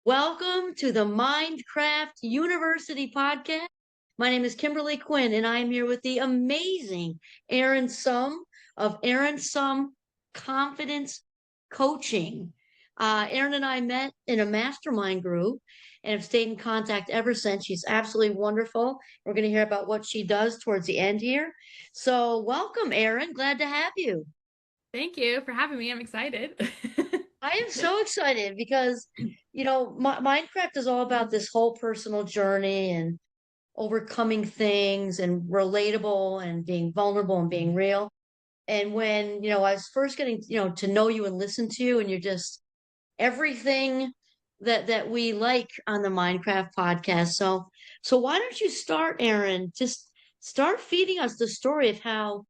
Welcome to the Mindcraft University podcast. My name is Kimberly Quinn, and I am here with the amazing Erin Summ of Erin Summ Confidence Coaching. Erin and I met in a mastermind group and have stayed in contact ever since. She's absolutely wonderful. We're going to hear about what she does towards the end here. So, welcome, Erin. Glad to have you. Thank you for having me. I'm excited. I am so excited because, Minecraft is all about this whole personal journey and overcoming things and relatable and being vulnerable and being real. And when, I was first getting, to know you and listen to you, and you're just everything that we like on the Minecraft podcast. So why don't you start, Erin? Just start feeding us the story of how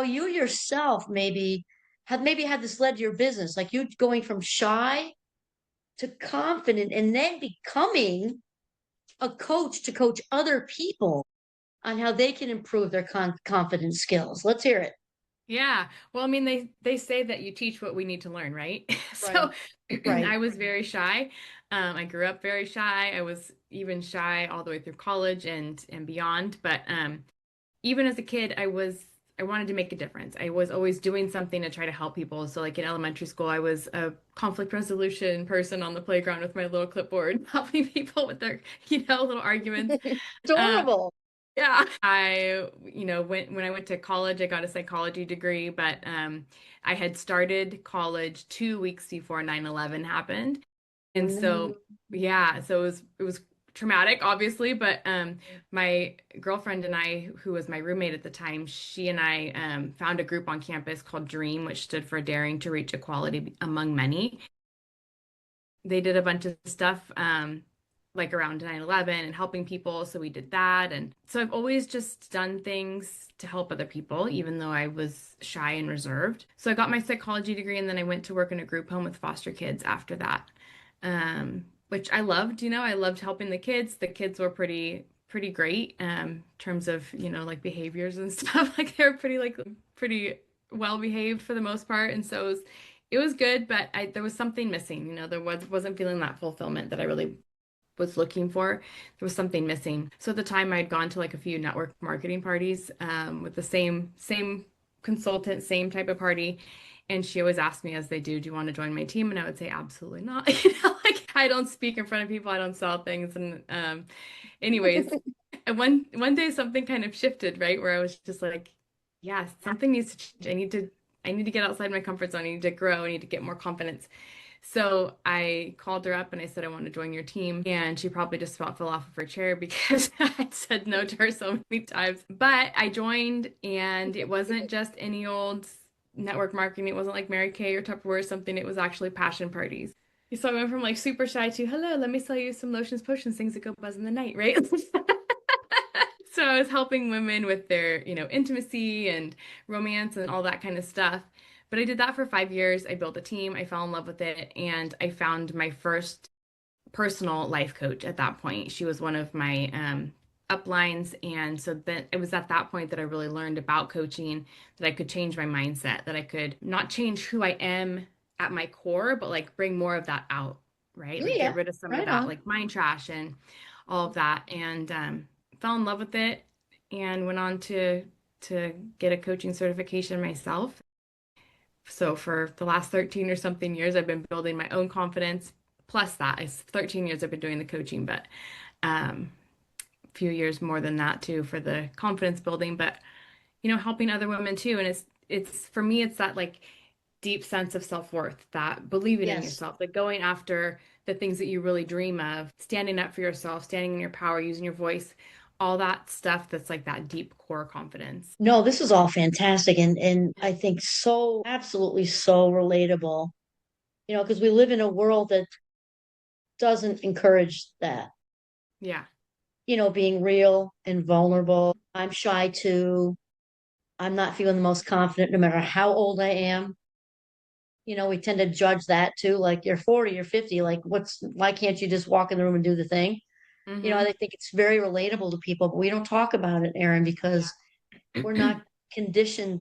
you yourself maybe had this led to your business, like you going from shy to confident and then becoming a coach to coach other people on how they can improve their confidence skills. Let's hear it. Yeah. Well, I mean, they say that you teach what we need to learn, right? So Right. Right. I was very shy. I grew up very shy. I was even shy all the way through college and beyond. But even as a kid, I wanted to make a difference. I was always doing something to try to help people. So like in elementary school, I was a conflict resolution person on the playground with my little clipboard, helping people with their, little arguments. Um, Adorable. Yeah, when I went to college, I got a psychology degree, but I had started college 2 weeks before 9/11 happened. And so, Mm. yeah, so it was traumatic, obviously, but my girlfriend and I, who was my roommate at the time, she and I found a group on campus called DREAM, which stood for Daring to Reach Equality Among Many. They did a bunch of stuff like around 9/11 and helping people. So we did that. And so I've always just done things to help other people, even though I was shy and reserved. So I got my psychology degree and then I went to work in a group home with foster kids after that, which I loved. I loved helping the kids. The kids were pretty great in terms of, like behaviors and stuff. Like they were pretty well behaved for the most part. And so it was good, but there was something missing. Wasn't feeling that fulfillment that I really was looking for. There was something missing. So at the time, I'd gone to like a few network marketing parties with the same consultant, same type of party. And she always asked me, as they do you want to join my team? And I would say, absolutely not. Like I don't speak in front of people, I don't sell things. And anyways, and one day something kind of shifted, right? Where I was just like, yeah, something needs to change. I need to get outside my comfort zone. I need to grow. I need to get more confidence. So I called her up and I said, I want to join your team. And she probably just about fell off of her chair because I said no to her so many times. But I joined, and it wasn't just any old network marketing. It wasn't like Mary Kay or Tupperware or something. It was actually passion parties. So I went from like super shy to, hello, let me sell you some lotions, potions, things that go buzz in the night, right? So I was helping women with their, intimacy and romance and all that kind of stuff. But I did that for 5 years. I built a team. I fell in love with it. And I found my first personal life coach at that point. She was one of my uplines. And so then it was at that point that I really learned about coaching, that I could change my mindset, that I could not change who I am at my core, but like bring more of that out, right? Like Yeah. get rid of some of Right that on. like mind trash and all of that. And fell in love with it and went on to get a coaching certification myself. So for the last 13 or something years, I've been building my own confidence. Plus that, it's 13 years I've been doing the coaching, but a few years more than that too for the confidence building. But helping other women too. And it's for me, it's that like deep sense of self-worth, that believing in Yes. yourself, like going after the things that you really dream of, standing up for yourself, standing in your power, using your voice, all that stuff that's like that deep core confidence. No, this is all fantastic and I think so absolutely so relatable, because we live in a world that doesn't encourage that, Yeah. being real and vulnerable. I'm shy too. I'm not feeling the most confident no matter how old I am. We tend to judge that too. Like you're 40, you're 50, like why can't you just walk in the room and do the thing? I Mm-hmm. think it's very relatable to people, but we don't talk about it, Erin, because we're not conditioned.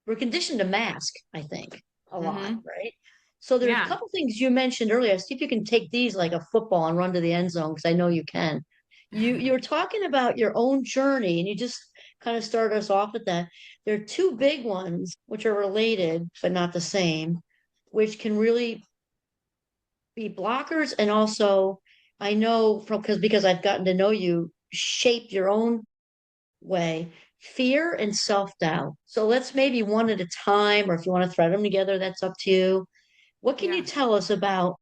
We're conditioned to mask, I think, a lot, Mm-hmm. right? So there's a Yeah. couple things you mentioned earlier. See if you can take these like a football and run to the end zone because I know you can. You were talking about your own journey and you just kind of started us off with that. There are two big ones which are related but not the same, which can really be blockers and also I know from because I've gotten to know you, shape your own way, fear and self-doubt. So let's maybe one at a time, or if you want to thread them together, that's up to you. What can you Yeah. tell us about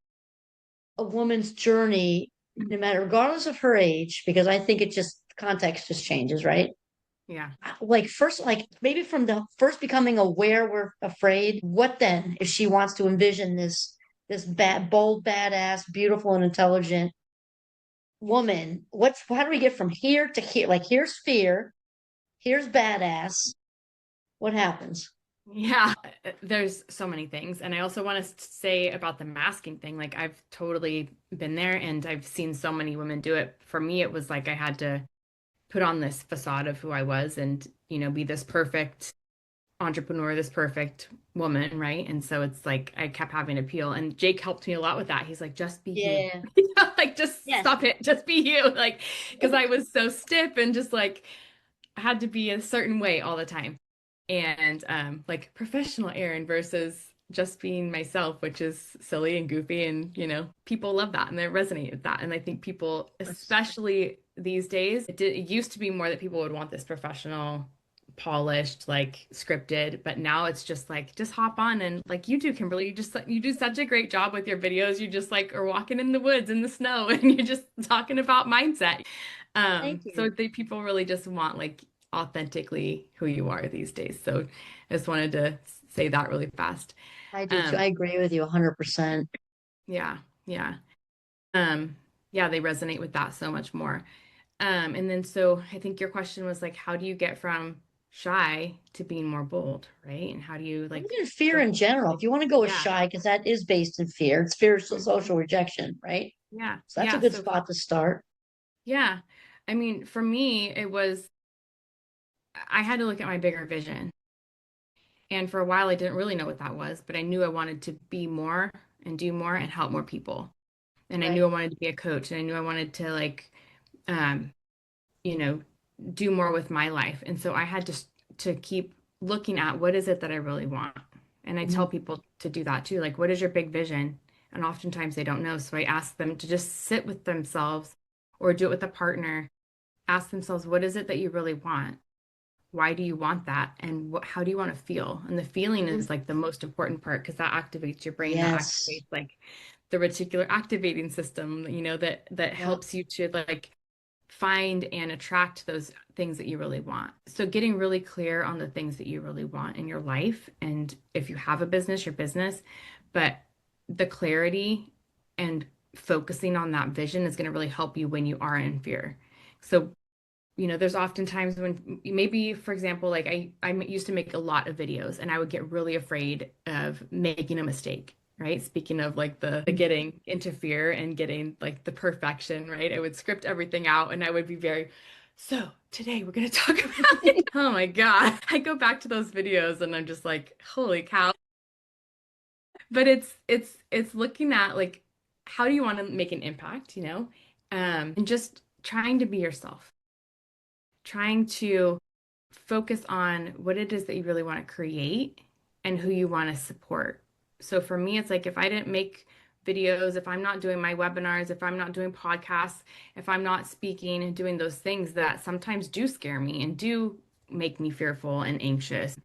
a woman's journey, no matter regardless of her age, because I think it just context just changes, right? Yeah. Like first, like maybe from the first becoming aware we're afraid, what then if she wants to envision this bad, bold, badass, beautiful, and intelligent woman? What's how do we get from here to here? Like here's fear, here's badass. What happens? Yeah, there's so many things. And I also want to say about the masking thing, like I've totally been there and I've seen so many women do it. For me, it was like I had to put on this facade of who I was and, be this perfect entrepreneur, this perfect woman, right? And so it's like I kept having to peel. And Jake helped me a lot with that. He's like, just be you. Yeah. Like, just Yes. stop it, just be you. Like, because I was so stiff and just like had to be a certain way all the time. And like professional Erin versus just being myself, which is silly and goofy. And, people love that and they resonate with that. And I think people, especially these days, it used to be more that people would want this professional, polished, like scripted, but now it's just like, just hop on and like you do, Kimberly, you do such a great job with your videos. You just like are walking in the woods in the snow and you're just talking about mindset. Thank So you. people really just want like authentically who you are these days. So I just wanted to say that really fast. I do too. Um, I agree with you 100%. yeah, yeah. Um, yeah, they resonate with that so much more. And then so I think your question was like, how do you get from shy to being more bold, right? And how do you Or like even fear go, in general. If you want to go with yeah, shy, because that is based in fear, it's fear of mhm, social rejection, right? yeah, So that's a yeah. good So spot to start. yeah, I mean, for me, it was I had to look at my bigger vision. And for a while, I didn't really know what that was, but I knew I wanted to be more and do more and help more people. And I knew I Right. wanted to be a coach and I knew I wanted to like, um, you know, do more with my life. And so I had to keep looking at what is it that I really want. And I tell Mhm. people to do that too. Like, what is your big vision? And oftentimes they don't know. So I ask them to just sit with themselves or do it with a partner. Ask themselves, what is it that you really want? Why do you want that? And how do you want to feel? And the feeling Mhm. is like the most important part because that activates your brain, that Yes. activates like the reticular activating system, that Yeah. helps you to like find and attract those things that you really want. So getting really clear on the things that you really want in your life. And if you have a business, your business, but the clarity and focusing on that vision is going to really help you when you are in fear. So there's often times when maybe, for example, like I used to make a lot of videos and I would get really afraid of making a mistake, right? Speaking of like the getting into fear and getting like the perfection, right? I would script everything out and I would be so today we're going to talk about it. Oh my God. I go back to those videos and I'm just like, holy cow. But it's looking at like, how do you want to make an impact, and just trying to be yourself, trying to focus on what it is that you really want to create and who you want to support. So for me, it's like if I didn't make videos, if I'm not doing my webinars, if I'm not doing podcasts, if I'm not speaking and doing those things that sometimes do scare me and do make me fearful and anxious,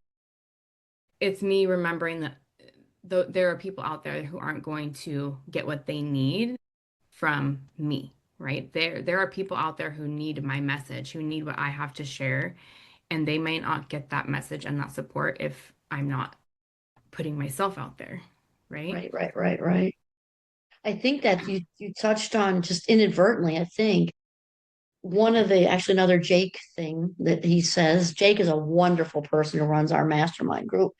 it's me remembering that there are people out there who aren't going to get what they need from me, right? There are people out there who need my message, who need what I have to share, and they may not get that message and that support if I'm not putting myself out there, right? Right, right, right, right. I think that you touched on just inadvertently, I think, one of the actually another Jake thing that he says, Jake is a wonderful person who runs our mastermind group,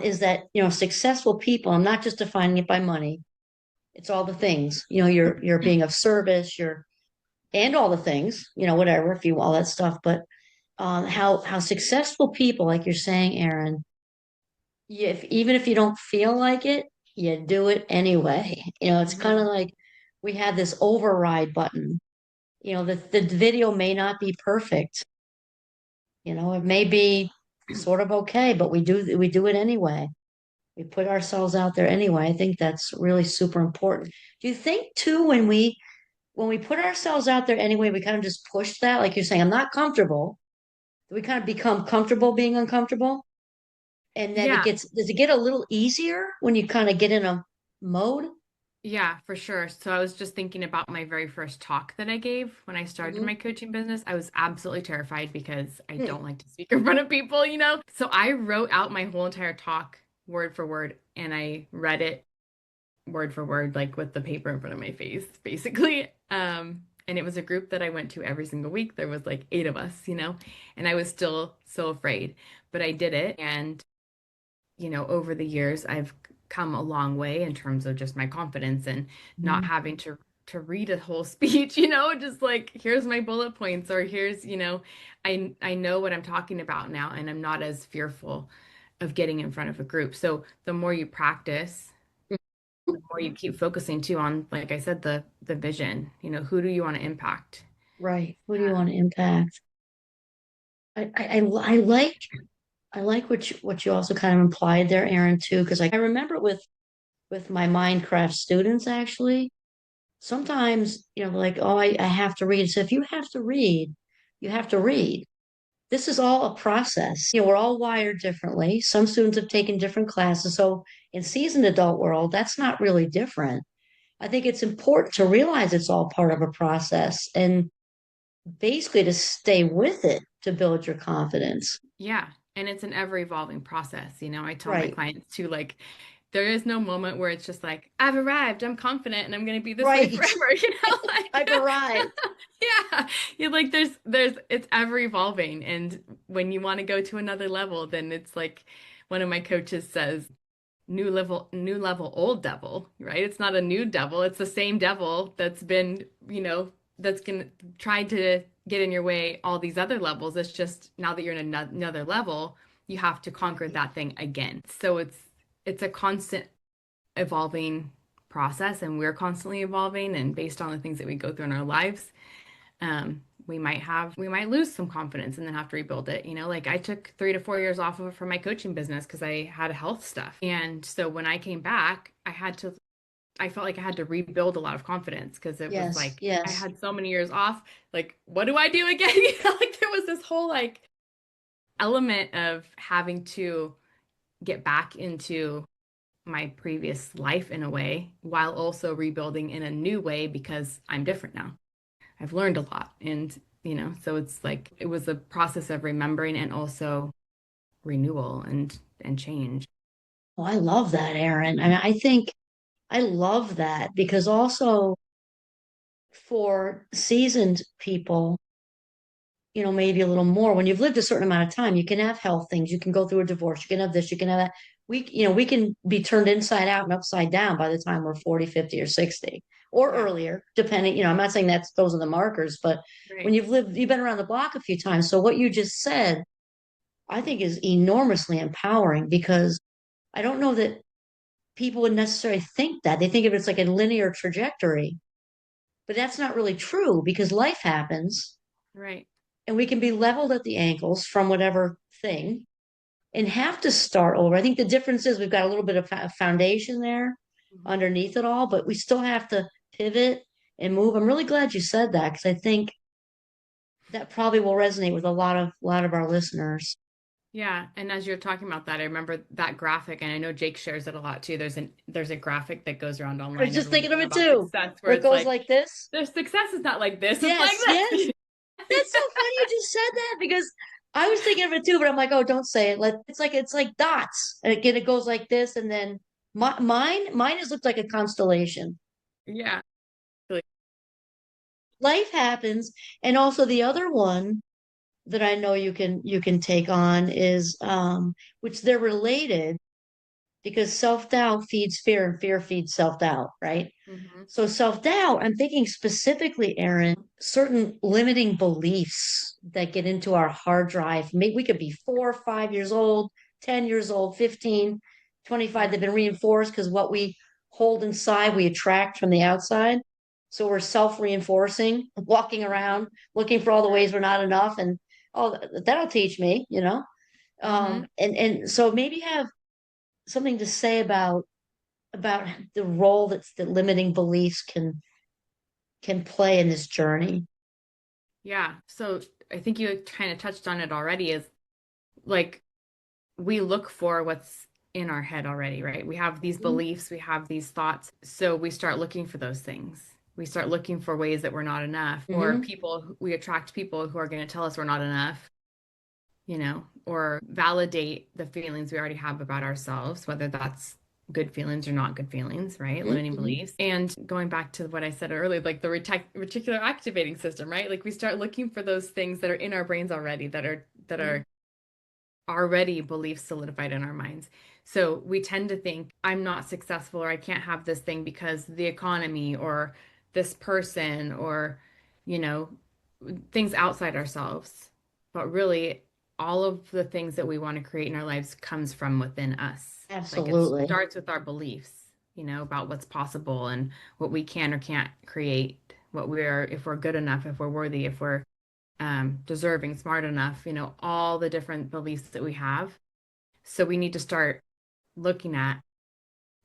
is that, successful people, I'm not just defining it by money, it's all the things, you're being of service, and all the things, whatever, if you all that stuff, but how successful people, like you're saying, Erin, if even if you don't feel like it, you do it anyway. It's kind of Mhm. like we have this override button. The video may not be perfect. It may be sort of okay, but we do it anyway. We put ourselves out there anyway. I think that's really super important. Do you think too when we put ourselves out there anyway, we kind of just push that, like you're saying, I'm not comfortable. We kind of become comfortable being uncomfortable. And then Yeah, does it get a little easier when you kind of get in a mode? yeah, for sure. So I was just thinking about my very first talk that I gave when I started Mhm. my coaching business. I was absolutely terrified because I don't like to speak in front of people, you know? So I wrote out my whole entire talk word for word and I read it word for word, like with the paper in front of my face, basically. And it was a group that I went to every single week. There was like 8 of us, you know, and I was still so afraid, but I did it. And, over the years, I've come a long way in terms of just my confidence and not Mhm. having to read a whole speech, just like here's my bullet points or here's, I know what I'm talking about now and I'm not as fearful of getting in front of a group. So the more you practice, the more you keep focusing too on, like I said, the vision, who do you want to impact? Right. Who do you want to impact? I like what you also kind of implied there, Aaron, too, because I remember with my Minecraft students actually, sometimes, like, oh, I have to read. So if you have to read, you have to read. This is all a process. We're all wired differently. Some students have taken different classes. So in seasoned adult world, that's not really different. I think it's important to realize it's all part of a process and basically to stay with it to build your confidence. Yeah. And it's an ever evolving process. I tell my Right. clients too, like, there is no moment where it's just like, I've arrived, I'm confident, and I'm going to be this way Right. forever, like, I've arrived. yeah. You're like, it's ever evolving. And when you want to go to another level, then it's like one of my coaches says, new level, old devil, right? It's not a new devil. It's the same devil that's been, that's gonna try to get in your way all these other levels. It's just now that you're in another level, you have to conquer that thing again. So it's a constant evolving process, and we're constantly evolving. And based on the things that we go through in our lives, we might lose some confidence and then have to rebuild it. Like I took 3 to 4 years off of it from my coaching business because I had health stuff. And so when I came back, I felt like I had to rebuild a lot of confidence because it was Yes, like I yes. had so many years off. Like, what do I do again? Like there was this whole like element of having to get back into my previous life in a way while also rebuilding in a new way because I'm different now. I've learned a lot. And, so it's like it was a process of remembering and also renewal and change. Oh, I love that, Aaron. And I think I love that because also for seasoned people, maybe a little more, when you've lived a certain amount of time, you can have health things. You can go through a divorce. You can have this, you can have that. We can be turned inside out and upside down by the time we're 40, 50, or 60 or Yeah, earlier, depending, I'm not saying those are the markers, but when right, you've been around the block a few times. So what you just said, I think is enormously empowering because I don't know that people would necessarily think that. They think of it as like a linear trajectory, but that's not really true because life happens right. and we can be leveled at the ankles from whatever thing and have to start over. I think the difference is we've got a little bit of foundation there Mhm. underneath it all, but we still have to pivot and move. I'm really glad you said that because I think that probably will resonate with a lot of our listeners. Yeah, and as you're talking about that, I remember that graphic, and I know Jake shares it a lot too. There's a graphic that goes around I was online just every once thinking in of a while it about too, success, where where it it's goes like like this. their success is not like this, it's like Yes, yes. this. That's so funny you just said that because I was thinking of it too, but I'm like, oh, don't say it. It's like dots. And again, it goes like this, and then mine has looked like a constellation. Yeah. Like, Life happens, and also the other one that I know you can take on is which they're related because self-doubt feeds fear and fear feeds self-doubt, right? mhm. So self-doubt, I'm thinking specifically, Erin, certain limiting beliefs that get into our hard drive. Maybe we could be 4 or 5 years old, 10 years old, 15. 25, they've been reinforced because what we hold inside, we attract from the outside. So we're self-reinforcing, walking around, looking for all the ways we're not enough. And oh, that'll teach me, you know? Mm-hmm. And so maybe have something to say about the role that limiting beliefs can play in this journey. Yeah. So I think you kind of touched on it already is like we look for what's in our head already, right? We have these Mhm. beliefs, we have these thoughts. So we start looking for those things. We start looking for ways that we're not enough, or Mhm. people, we attract people who are going to tell us we're not enough, or validate the feelings we already have about ourselves, whether that's good feelings or not good feelings, right? Mhm. Limiting Mhm. beliefs. And going back to what I said earlier, like the reticular activating system, right? Like we start looking for those things that are in our brains already, that are already beliefs solidified in our minds. So we tend to think, I'm not successful or I can't have this thing because the economy or this person or, you know, things outside ourselves. But really, all of the things that we want to create in our lives comes from within us. Like it Absolutely. starts with our beliefs, about what's possible and what we can or can't create, if we're good enough, if we're worthy, if we're deserving, smart enough, all the different beliefs that we have. So we need to start looking at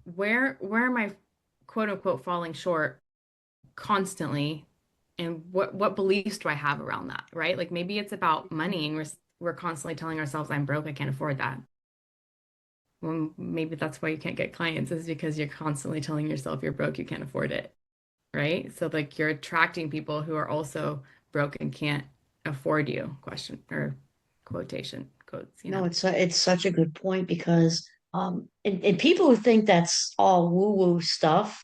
where am I quote unquote falling short constantly, and what beliefs do I have around that, right? Like maybe it's about money and we're constantly telling ourselves I'm broke, I can't afford that. Well, maybe that's why you can't get clients is because you're constantly telling yourself you're broke, you can't afford it, right? So like you're attracting people who are also broke and can't afford you, question or quotation quotes. No, it's such a good point because and people who think that's all woo-woo stuff,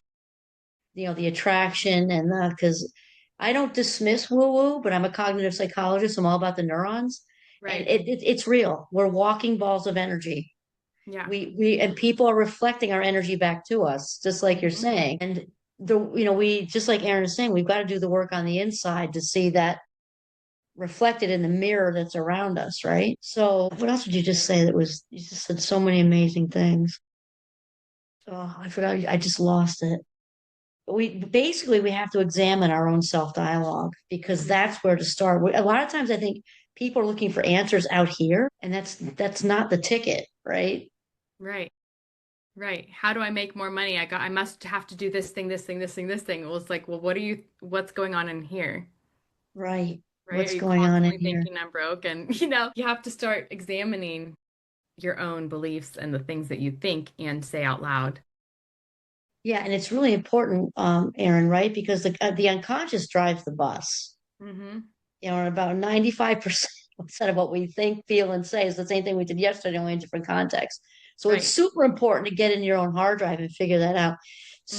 the attraction and the because I don't dismiss woo-woo, but I'm a cognitive psychologist. I'm all about the neurons, and Right. it's real. We're walking balls of energy. Yeah. We and people are reflecting our energy back to us, just like you're Hmm. saying. And we just like Erin is saying, we've got to do the work on the inside to see that reflected in the mirror that's around us, right? So, what else would you just say you just said so many amazing things. Oh, I forgot, I just lost it. We have to examine our own self-dialogue because Hmm. that's where to start. A lot of times I think people are looking for answers out here, and that's not the ticket, right? Right. Right. How do I make more money? I must have to do this thing, this thing, this thing, this thing. Well, it's like, well, what's going on in here? Right. Right? Are What's you going on in constantly here? thinking I'm broke? And, you have to start examining your own beliefs and the things that you think and say out loud. Yeah, and it's really important, Aaron, right? Because the unconscious drives the bus. Hmm. About 95% of what we think, feel, and say is the same thing we did yesterday, only in different contexts. So it's Right. super important to get in your own hard drive and figure that out. Hmm.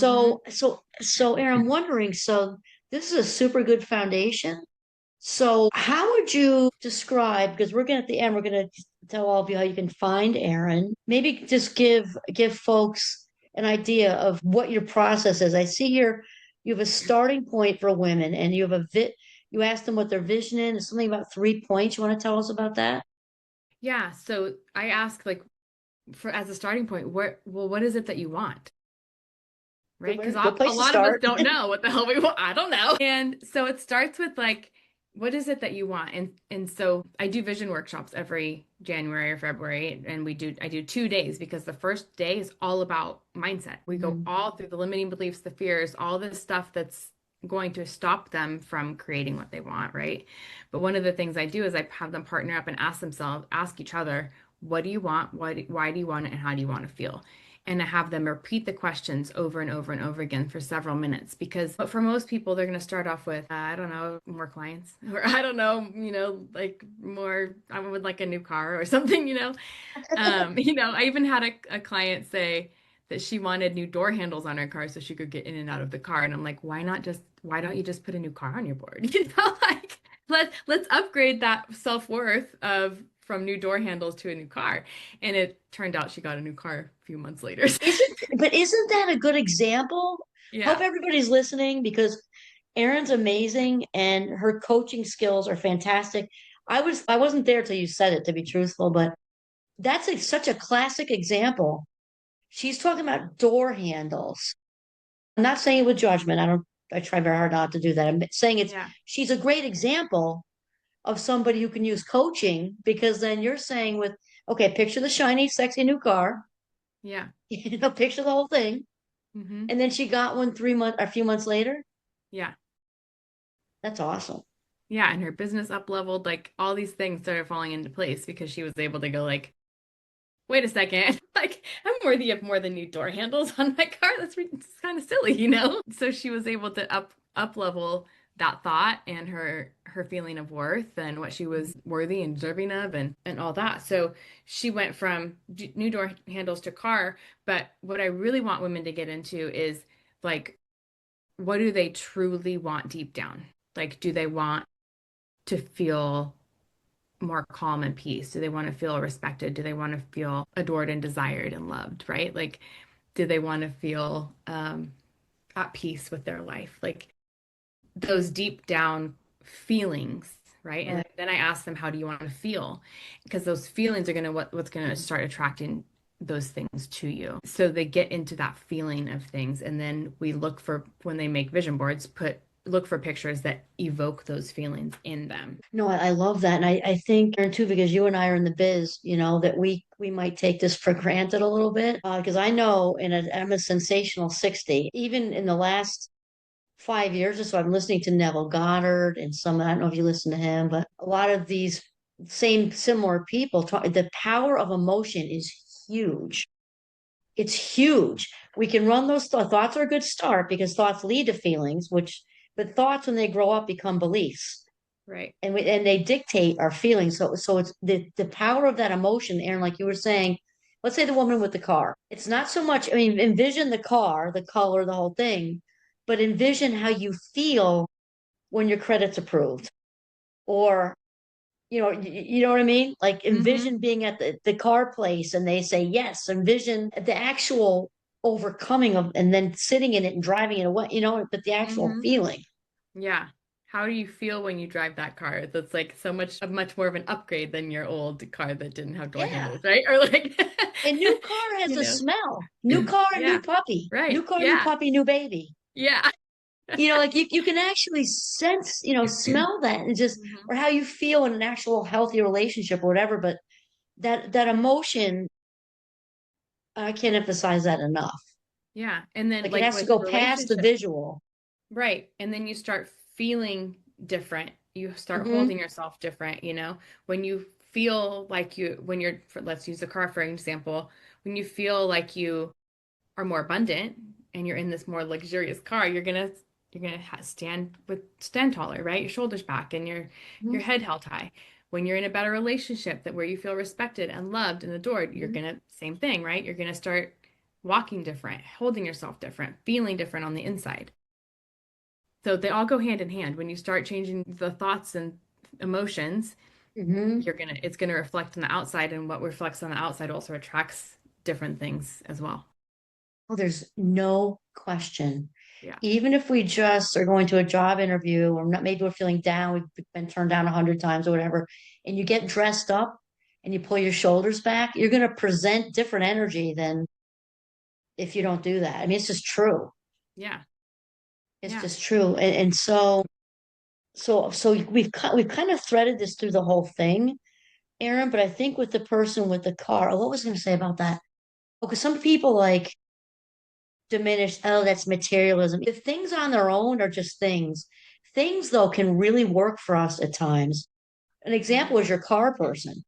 So, Aaron, I'm wondering, so this is a super good foundation. So how would you describe, because we're gonna at the end, we're gonna tell all of you how you can find Aaron. Maybe just give folks an idea of what your process is. I see here you have a starting point for women and you have you ask them what their vision is, something about 3 points. You want to tell us about that? Yeah. So I ask like for as a starting point, what is it that you want? Right? Because Good a place to lot of us start. don't know what the hell we want. I don't know. And so it starts with like, what is it that you want? And so I do vision workshops every January or February, and I do 2 days because the first day is all about mindset. We go Mhm. all through the limiting beliefs, the fears, all this stuff that's going to stop them from creating what they want, right? But one of the things I do is I have them partner up and ask each other, what do you want? Why do you want it? And how do you want to feel? And to have them repeat the questions over and over and over again for several minutes. Because but for most people, they're going to start off with, I don't know, more clients, or I don't know, like more, I would like a new car or something. I even had a client say that she wanted new door handles on her car so she could get in and out of the car. And I'm like, why don't you just put a new car on your board? Like let's upgrade that self-worth of from new door handles to a new car. And it turned out she got a new car a few months later. Isn't that a good example? Hope Yeah. everybody's listening because Erin's amazing and her coaching skills are fantastic. I wasn't there till you said it to be truthful, but such a classic example She's talking about door handles. I'm not saying it with judgment. I try very hard not to do that. I'm saying Yeah. she's a great example of somebody who can use coaching because then you're saying okay, picture the shiny, sexy new car, Yeah. picture the whole thing. Hmm. And then she got one 3 months, a few months later. Yeah. That's awesome. Yeah. And her business up leveled, like all these things started falling into place because she was able to go like, wait a second, like I'm worthy of more than new door handles on my car. It's kind of silly, you know? So she was able to up level that thought and her feeling of worth and what she was worthy and deserving of and all that. So she went from new door handles to car, but what I really want women to get into is like what do they truly want deep down? Like do they want to feel more calm and peace? Do they want to feel respected? Do they want to feel adored and desired and loved, right? Like, do they want to feel at peace with their life? Like those deep down feelings, right? And Right. then I ask them, how do you want to feel? Because those feelings are gonna what's gonna start attracting those things to you. So they get into that feeling of things, and then we look for when they make vision boards, look for pictures that evoke those feelings in them. No, I love that. And I think Aaron, too, because you and I are in the biz, that we might take this for granted a little bit. Because I know I'm a sensational 60. Even in the last 5 years or so, I'm listening to Neville Goddard and I don't know if you listen to him, but a lot of these similar people talk, the power of emotion is huge. It's huge. We can run those thoughts are a good start because thoughts lead to feelings, but thoughts when they grow up become beliefs Right. and they dictate our feelings. So it's the power of that emotion, Aaron, like you were saying. Let's say the woman with the car. It's not so much, I mean, envision the car, the color, the whole thing, but envision how you feel when your credit's approved. Or, you know what I mean? Like Hmm. envision being at the car place and they say yes, envision the actual overcoming of and then sitting in it and driving it away, but the actual Hmm. feeling. Yeah. How do you feel when you drive that car? That's like much more of an upgrade than your old car that didn't have door Yeah. handles, right? Or like, A new car has you a know. smell. New car, new Yeah. puppy. New Right. car, new Yeah. puppy, new baby. Yeah. Like you can actually sense, smell that and just, Hmm. or how you feel in an actual healthy relationship or whatever. But that emotion, I can't emphasize that enough. Yeah. And then Like it like has to with go past the relationship, visual. right. And then you start feeling different. You start Hmm. holding yourself different, you know, when you feel like let's use the car for an example, when you feel like you are more abundant and you're in this more luxurious car, you're gonna stand taller, right? Your shoulders back and your head held high. When you're in a better relationship that where you feel respected and loved and adored, you're Hmm. gonna same thing, right? You're gonna start walking different, holding yourself different, feeling different on the inside. So they all go hand in hand. When you start changing the thoughts and emotions, Hmm. it's gonna reflect on the outside, and what reflects on the outside also attracts different things as well. Well, there's no question. Yeah. Even if we just are going to a job interview or not, maybe we're feeling down, we've been turned down 100 times or whatever, and you get dressed up and you pull your shoulders back, you're going to present different energy than if you don't do that. I mean, it's just true. Yeah. It's Yeah. just true. And so we've kind of threaded this through the whole thing, Aaron, but I think with the person with the car, what was I going to say about that? Because some people like diminish, oh, that's materialism. If things on their own are just things, things though can really work for us at times. An example Hmm. is your car person,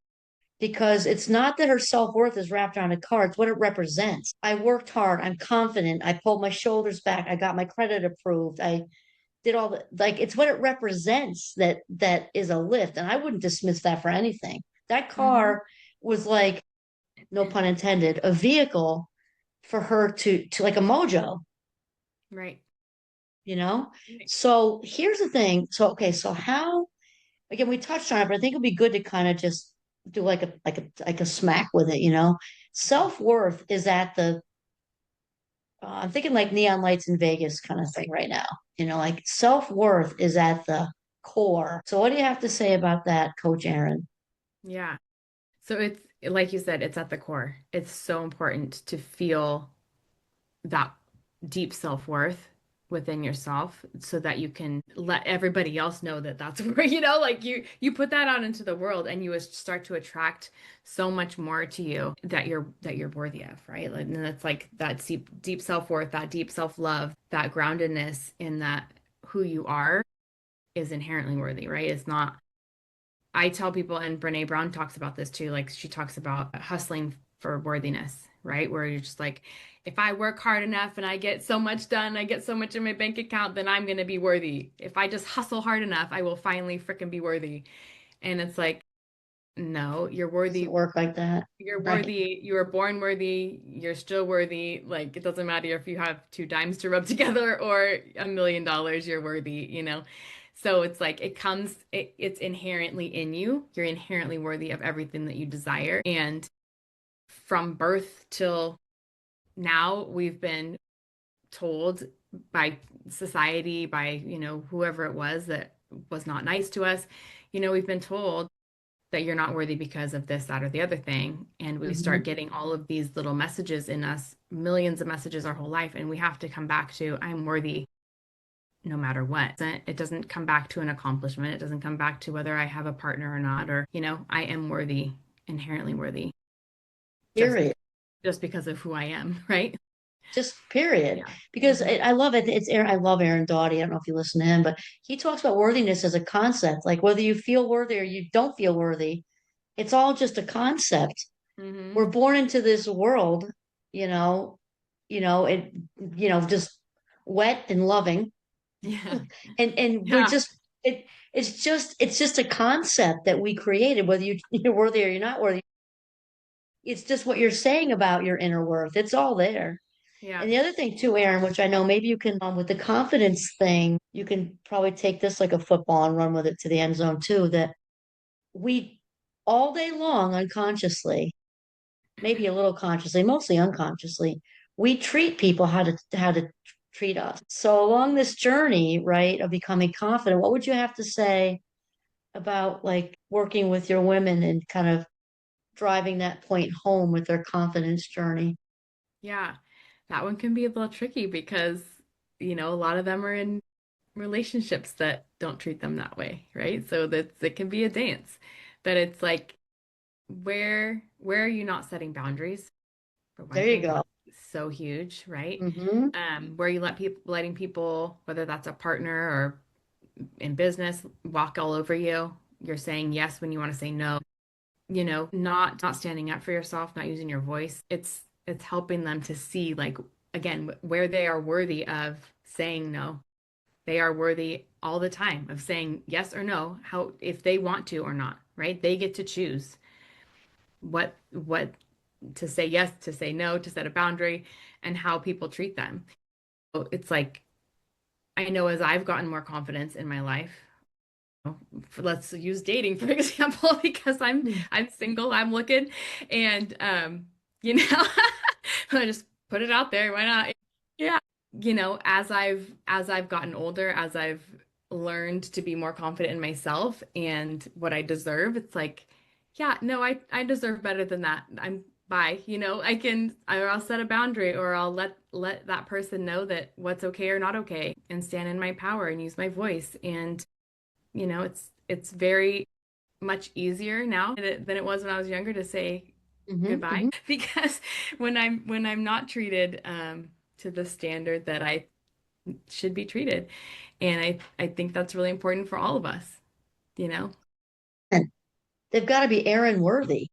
because it's not that her self-worth is wrapped around a car, it's what it represents. I worked hard, I'm confident, I pulled my shoulders back, I got my credit approved, I did all the like it's what it represents that is a lift. And I wouldn't dismiss that for anything. That Hmm. car was like, no pun intended, a vehicle for her to like a mojo, Right. you know? Right. So here's the thing. So okay, so how again we touched on it, but I think it'd be good to kind of just do like a smack with it, Self-worth is at the I'm thinking like neon lights in Vegas kind of thing right now. Like self-worth is at the core. So what do you have to say about that, Coach Aaron? Yeah. So like you said, it's at the core. It's so important to feel that deep self-worth within yourself so that you can let everybody else know that that's where, like you put that out into the world and you start to attract so much more to you that you're worthy of, right? Like, and that's like that deep self-worth, that deep self-love, that groundedness in that who you are is inherently worthy, right? It's not. I tell people, and Brene Brown talks about this too, like she talks about hustling for worthiness, right? Where you're just like, if I work hard enough and I get so much done, I get so much in my bank account, then I'm going to be worthy. If I just hustle hard enough, I will finally freaking be worthy. And it's like, no, you're Doesn't worthy. work like that. You're Right. worthy. You were born worthy. You're still worthy. Like, it doesn't matter if you have two dimes to rub together or $1 million, you're worthy. So it's like it's inherently in you. You're inherently worthy of everything that you desire. And from birth till now, we've been told by society, by, whoever it was that was not nice to us, we've been told that you're not worthy because of this, that, or the other thing. And we start Hmm. getting all of these little messages in us, millions of messages our whole life. And we have to come back to, I'm worthy no matter what. It doesn't come back to an accomplishment. It doesn't come back to whether I have a partner or not, or, I am worthy, inherently worthy, just Period. just because of who I am, right? Just period. Yeah. Because Hmm. I love it. It's Aaron. I love Aaron Doughty. I don't know if you listen to him, but he talks about worthiness as a concept. Like whether you feel worthy or you don't feel worthy, it's all just a concept. Hmm. We're born into this world, you know, it, just wet and loving, Yeah. and we're Yeah. just it's just a concept that we created. Whether you're worthy or you're not worthy, it's just what you're saying about your inner worth. It's all there. Yeah. And the other thing too, Aaron, which I know maybe you can, with the confidence thing, you can probably take this like a football and run with it to the end zone too, that we all day long unconsciously, maybe a little consciously, mostly unconsciously, we treat people how to treat us. So along this journey, right, of becoming confident, what would you have to say about like working with your women and kind of driving that point home with their confidence journey? Yeah. That one can be a little tricky because, a lot of them are in relationships that don't treat them that way, right? So that it can be a dance. But it's like where are you not setting boundaries? For one There you thing, go. that's so huge, right? Hmm. Where you letting people, whether that's a partner or in business, walk all over you. You're saying yes when you want to say no. Not standing up for yourself, not using your voice. It's helping them to see, like, again, where they are worthy of saying no. They are worthy all the time of saying yes or no, how if they want to or not, right? They get to choose what to say yes, to say no, to set a boundary, and how people treat them. So it's like I know as I've gotten more confidence in my life, let's use dating for example, because I'm single, I'm looking, and you know, I just put it out there, why not? Yeah. As I've gotten older, as I've learned to be more confident in myself and what I deserve, it's like, yeah, no, I deserve better than that. I'm bye. I'll set a boundary or I'll let that person know that what's okay or not okay and stand in my power and use my voice. And it's very much easier now than it was when I was younger to say Hmm. goodbye Hmm. because when I'm not treated to the standard that I should be treated. And I think that's really important for all of us, you know? They've got to be Aaron worthy.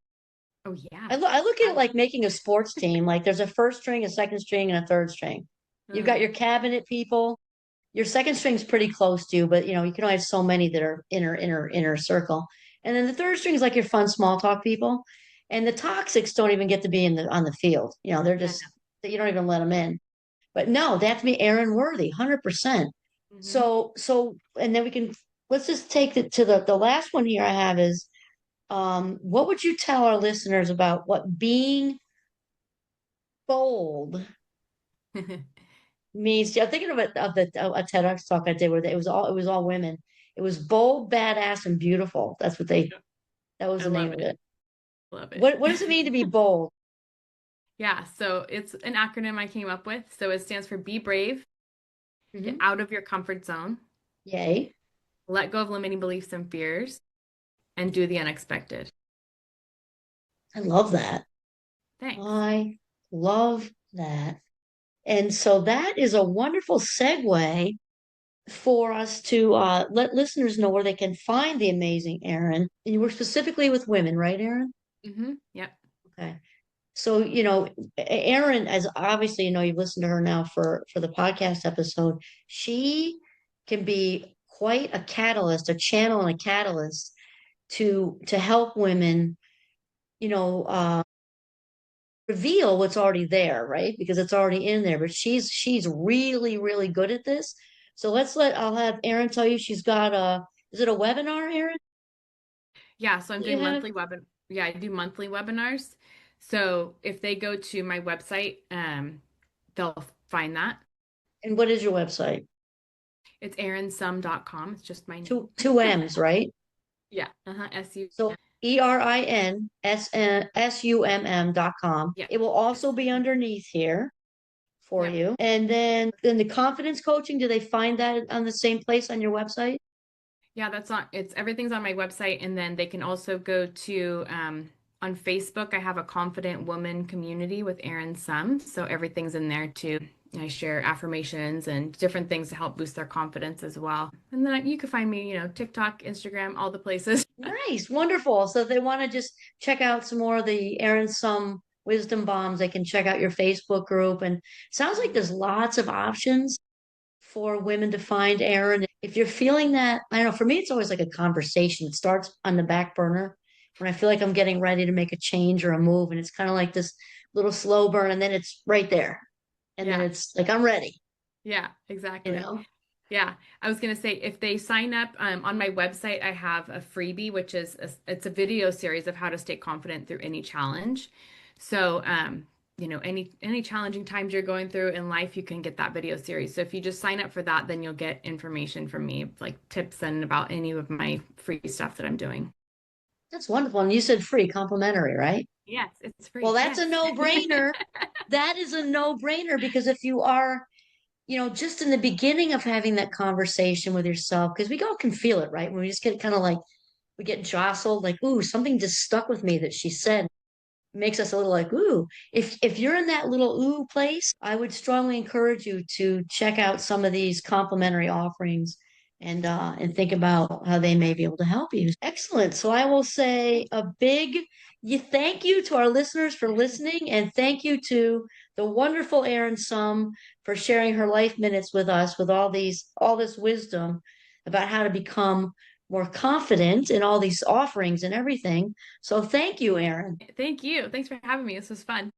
Oh yeah. I look at it I like making a sports team. Like there's a first string, a second string, and a third string. You've uh, got your cabinet people. Your second string's pretty close to you, but you can only have so many that are inner circle. And then the third string is like your fun small talk people. And the toxics don't even get to be on the field. They're I just you don't even let them in. But no, they have to be Aaron worthy, 100%. know. Hmm. So and then we can let's just take it to the last one here I have is what would you tell our listeners about what being bold means? I'm thinking of a TEDx talk I did where it was all women. It was bold, badass, and beautiful. That was I the name love of it. it. Love it. What does it mean to be bold? Yeah, so it's an acronym I came up with. So it stands for be brave, get Hmm. out of your comfort zone, Yay. let go of limiting beliefs and fears, and do the unexpected. I love that. Thanks. I love that. And so that is a wonderful segue for us to let listeners know where they can find the amazing Erin. And you work specifically with women, right, Erin? Yep. Okay. So, Erin, as obviously, you've listened to her now for the podcast episode, she can be quite a catalyst, a channel and a catalyst to help women, you know, uh, reveal what's already there, right? Because it's already in there. But she's really, really good at this. So I'll have Erin tell you she's got is it a webinar, Erin, Yeah, so I'm that you doing have? yeah, I do monthly webinars. So if they go to my website, they'll find that. And what is your website? It's erinsum.com. It's just my name. Two M's, right? Yeah. SU. So ERINSUMM.com. Yeah. It will also be underneath here for Yep. you. And then the confidence coaching, do they find that on the same place on your website? Yeah, it's everything's on my website. And then they can also go to, on Facebook, I have a confident woman community with Erin Summ. So everything's in there too. I share affirmations and different things to help boost their confidence as well. And then you can find me, TikTok, Instagram, all the places. Nice, wonderful. So if they want to just check out some more of the Erin Some wisdom bombs, they can check out your Facebook group. And it sounds like there's lots of options for women to find Erin. If you're feeling that, I don't know, for me, it's always like a conversation. It starts on the back burner when I feel like I'm getting ready to make a change or a move. And it's kind of like this little slow burn, and then it's right there. And then Yeah. it's like, I'm ready, Yeah, you exactly. know? Yeah, I was gonna say if they sign up on my website, I have a freebie, which is it's a video series of how to stay confident through any challenge. So, any challenging times you're going through in life, you can get that video series. So if you just sign up for that, then you'll get information from me, like tips and about any of my free stuff that I'm doing. That's wonderful. And you said free, complimentary, right? Yes, it's Well, free. that's Yes. a no-brainer. That is a no-brainer because if you are, just in the beginning of having that conversation with yourself, because we all can feel it, right? When we just get kind of like we get jostled, like, ooh, something just stuck with me that she said makes us a little like, ooh. If you're in that little ooh place, I would strongly encourage you to check out some of these complimentary offerings and think about how they may be able to help you. Excellent. So I will say a big thank you to our listeners for listening, and thank you to the wonderful Erin Sum for sharing her life minutes with us with all this wisdom about how to become more confident in all these offerings and everything. So thank you, Erin. Thank you. Thanks for having me. This was fun.